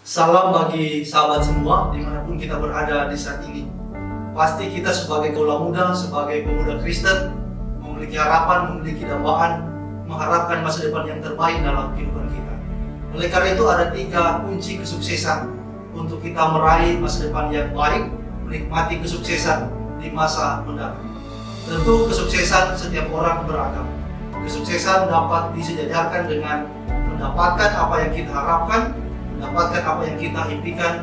Salam bagi sahabat semua dimanapun kita berada di saat ini. Pasti kita sebagai kaula muda, sebagai pemuda Kristen memiliki harapan, memiliki dambaan, mengharapkan masa depan yang terbaik dalam kehidupan kita. Oleh karena itu ada 3 kunci kesuksesan untuk kita meraih masa depan yang baik, menikmati kesuksesan di masa mendatang. Tentu kesuksesan setiap orang beragam. Kesuksesan dapat disejajarkan dengan mendapatkan apa yang kita harapkan, mendapatkan apa yang kita impikan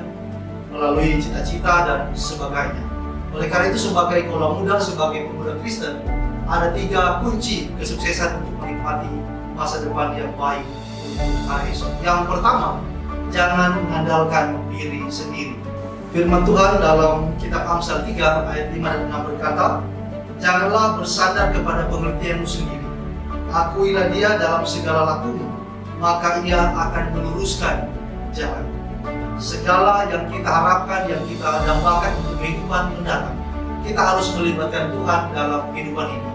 melalui cita-cita dan sebagainya. Oleh karena itu sebagai kaula muda, sebagai pemuda Kristen, ada 3 kunci kesuksesan untuk menikmati masa depan yang baik untuk hari esok. Yang pertama, jangan mengandalkan diri sendiri. Firman Tuhan dalam kitab Amsal 3 ayat 5 dan 6 berkata, "Janganlah bersandar kepada pengertianmu sendiri. Akuilah dia dalam segala lakumu, maka ia akan meluruskan jalan." Segala yang kita harapkan, yang kita dambakan untuk kehidupan mendatang, kita harus melibatkan Tuhan dalam kehidupan ini.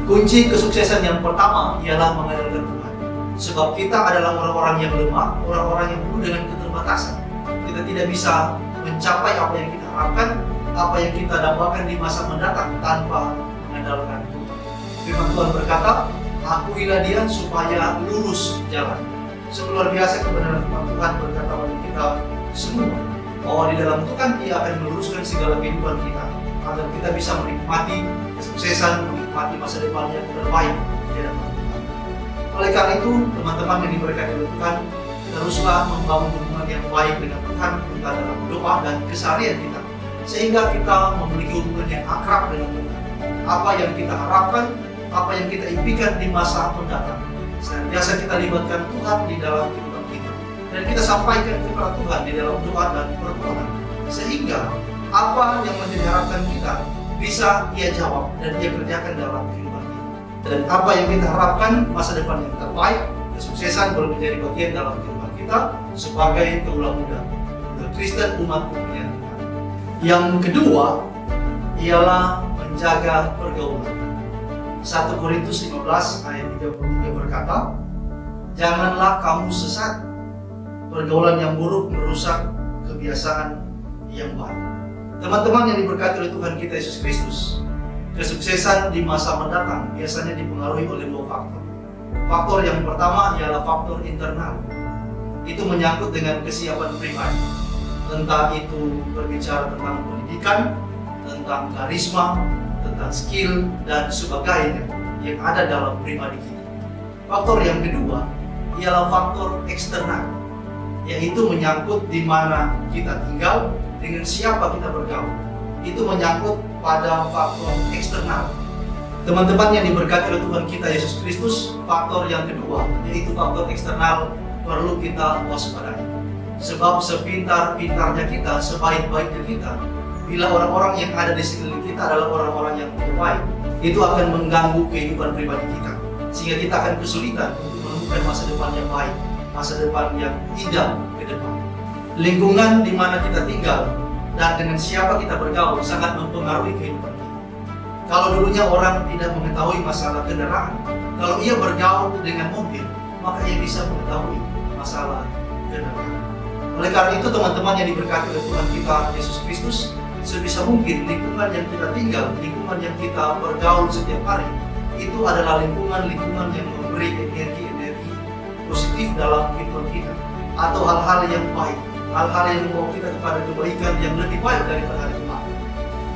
Kunci kesuksesan yang pertama ialah mengandalkan Tuhan. Sebab kita adalah orang-orang yang lemah, orang-orang yang penuh dengan keterbatasan. Kita tidak bisa mencapai apa yang kita harapkan, apa yang kita dambakan di masa mendatang tanpa mengandalkan Tuhan. Firman Tuhan berkata, "Akuilah dia supaya lurus jalan." Luar biasa kebenaran firman Tuhan berkata bagi kita semua bahwa di dalam Tuhan Dia akan meluruskan segala kehidupan kita agar kita bisa menikmati kesuksesan, menikmati masa depan yang terbaik di hadapan Tuhan. Oleh karena itu, teman-teman yang diberkati oleh Tuhan, teruslah membangun hubungan yang baik dengan Tuhan, entah dalam doa dan keseharian kita, sehingga kita memiliki hubungan yang akrab dengan Tuhan. Apa yang kita harapkan, apa yang kita impikan di masa mendatang, senantiasa kita libatkan Tuhan di dalam kehidupan kita, dan kita sampaikan kepada Tuhan di dalam doa dan permohonan, sehingga apa yang menjadi harapan kita bisa Ia jawab dan Ia kerjakan dalam kehidupan kita. Dan apa yang kita harapkan, masa depan yang terbaik, kesuksesan boleh menjadi bagian dalam kehidupan kita sebagai kaula muda Kristen, umat kemuliaan Tuhan. Yang kedua ialah menjaga pergaulan. 1 Korintus 15 ayat 33 berkata, "Janganlah kamu sesat, pergaulan yang buruk merusak kebiasaan yang baik." Teman-teman yang diberkati oleh Tuhan kita Yesus Kristus, kesuksesan di masa mendatang biasanya dipengaruhi oleh 2 faktor. Faktor yang pertama ialah faktor internal. Itu menyangkut dengan kesiapan pribadi. Entah itu berbicara tentang pendidikan, tentang karisma, tentang skill dan sebagainya yang ada dalam pribadi kita. Faktor yang kedua ialah faktor eksternal, yaitu menyangkut di mana kita tinggal, dengan siapa kita bergaul. Itu menyangkut pada faktor eksternal. Teman-teman yang diberkati oleh Tuhan kita Yesus Kristus, faktor yang kedua yaitu faktor eksternal perlu kita waspadai. Sebab sepintar-pintarnya kita, sebaik-baiknya kita, bila orang-orang yang ada di sekeliling kita adalah orang-orang yang tidak baik, itu akan mengganggu kehidupan pribadi kita, sehingga kita akan kesulitan untuk menemukan masa depan yang baik, masa depan yang indah ke depan. Lingkungan di mana kita tinggal dan dengan siapa kita bergaul sangat mempengaruhi kehidupan kita. Kalau dulunya orang tidak mengetahui masalah kendaraan, kalau ia bergaul dengan mobil, maka ia bisa mengetahui masalah kendaraan. Oleh karena itu teman-teman yang diberkati oleh Tuhan kita Yesus Kristus, sebisa mungkin lingkungan yang kita tinggal, lingkungan yang kita bergaul setiap hari, itu adalah lingkungan yang memberi energi positif dalam kehidupan kita, atau hal-hal yang baik, hal-hal yang membawa kita kepada kebaikan yang lebih baik daripada hari kemarin.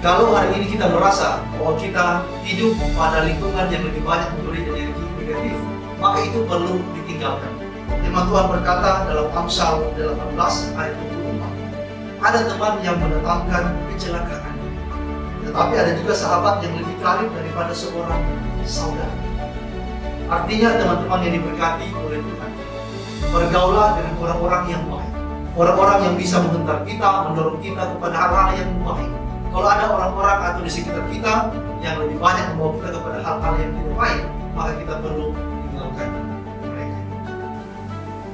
Kalau hari ini kita merasa bahwa kita hidup pada lingkungan yang lebih banyak memberi energi negatif, maka itu perlu ditinggalkan. Firman Tuhan berkata dalam Amsal 18 ayat 24, "Ada teman yang mendatangkan kecelakaan, tetapi ada juga sahabat yang lebih karib daripada seorang saudara." Artinya teman-teman yang diberkati oleh Tuhan, bergaulah dengan orang-orang yang baik, orang-orang yang bisa menghentar kita, mendorong kita kepada hal-hal yang baik. Kalau ada orang-orang atau di sekitar kita yang lebih banyak membawa kita kepada hal-hal yang tidak baik, maka kita perlu meninggalkan mereka.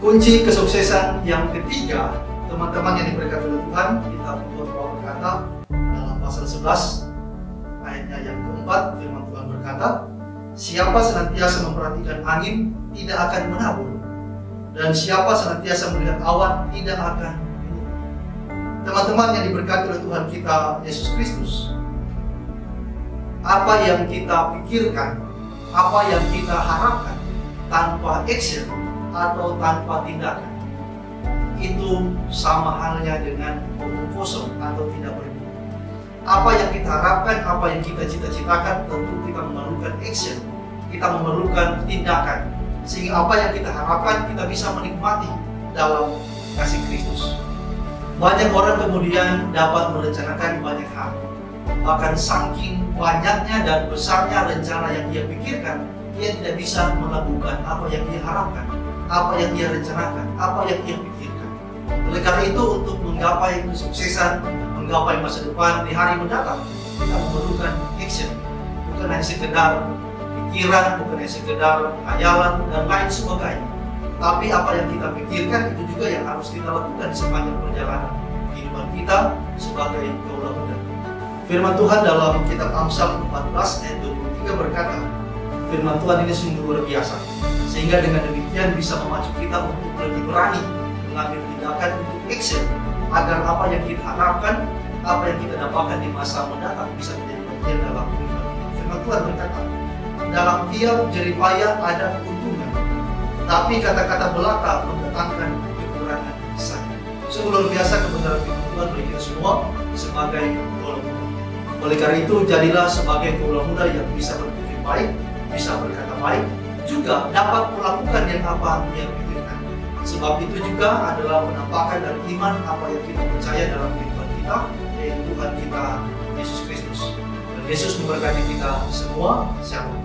Kunci kesuksesan yang ketiga, teman-teman yang diberkati oleh Tuhan, kita berkata dalam pasal 11 ayatnya yang keempat, firman Tuhan berkata, "Siapa senantiasa memperhatikan angin tidak akan menabur, dan siapa senantiasa melihat awan tidak akan Teman-teman yang diberkati oleh Tuhan kita Yesus Kristus, apa yang kita pikirkan, apa yang kita harapkan tanpa action atau tanpa tindakan, itu sama halnya dengan omong kosong atau tidak berguna. Apa yang kita harapkan, apa yang kita cita-citakan, tentu kita memerlukan action, kita memerlukan tindakan, sehingga apa yang kita harapkan kita bisa menikmati dalam kasih Kristus. Banyak orang kemudian dapat merencanakan banyak hal, bahkan saking banyaknya dan besarnya rencana yang dia pikirkan, dia tidak bisa melakukan apa yang dia harapkan, apa yang dia rencanakan, apa yang dia pikirkan. Oleh karena itu, untuk menggapai kesuksesan, menggapai masa depan di hari mendatang, kita memerlukan action, bukan hanya sekedar pikiran, bukan hanya sekedar hayalan dan lain sebagainya. Tapi apa yang kita pikirkan itu juga yang harus kita lakukan sepanjang perjalanan kehidupan kita sebagai kaula muda. Firman Tuhan dalam kitab Amsal 14 ayat 23 berkata, firman Tuhan ini sungguh luar biasa, sehingga dengan demikian bisa memacu kita untuk lebih berani mengambil tindakan untuk action, agar apa yang kita harapkan, apa yang kita dapatkan di masa mendatang bisa menjadi bagian dalam kehidupan kita. Firman Tuhan berkata, dalam tiap jerih payah ada keuntungan, tapi kata-kata belaka mendatangkan kekurangan saja. Sungguh luar biasa kebenaran firman Tuhan bagi kita semua sebagai kaula muda. Oleh karena itu, jadilah sebagai kaula muda yang bisa berpikir baik, bisa berkata baik, juga dapat melakukan yang apa yang pikirkan. Sebab itu juga adalah penampakan dari iman apa yang kita percaya dalam kehidupan kita, yaitu Tuhan kita Yesus Kristus. Dan Yesus memberkati kita semua. Shalom.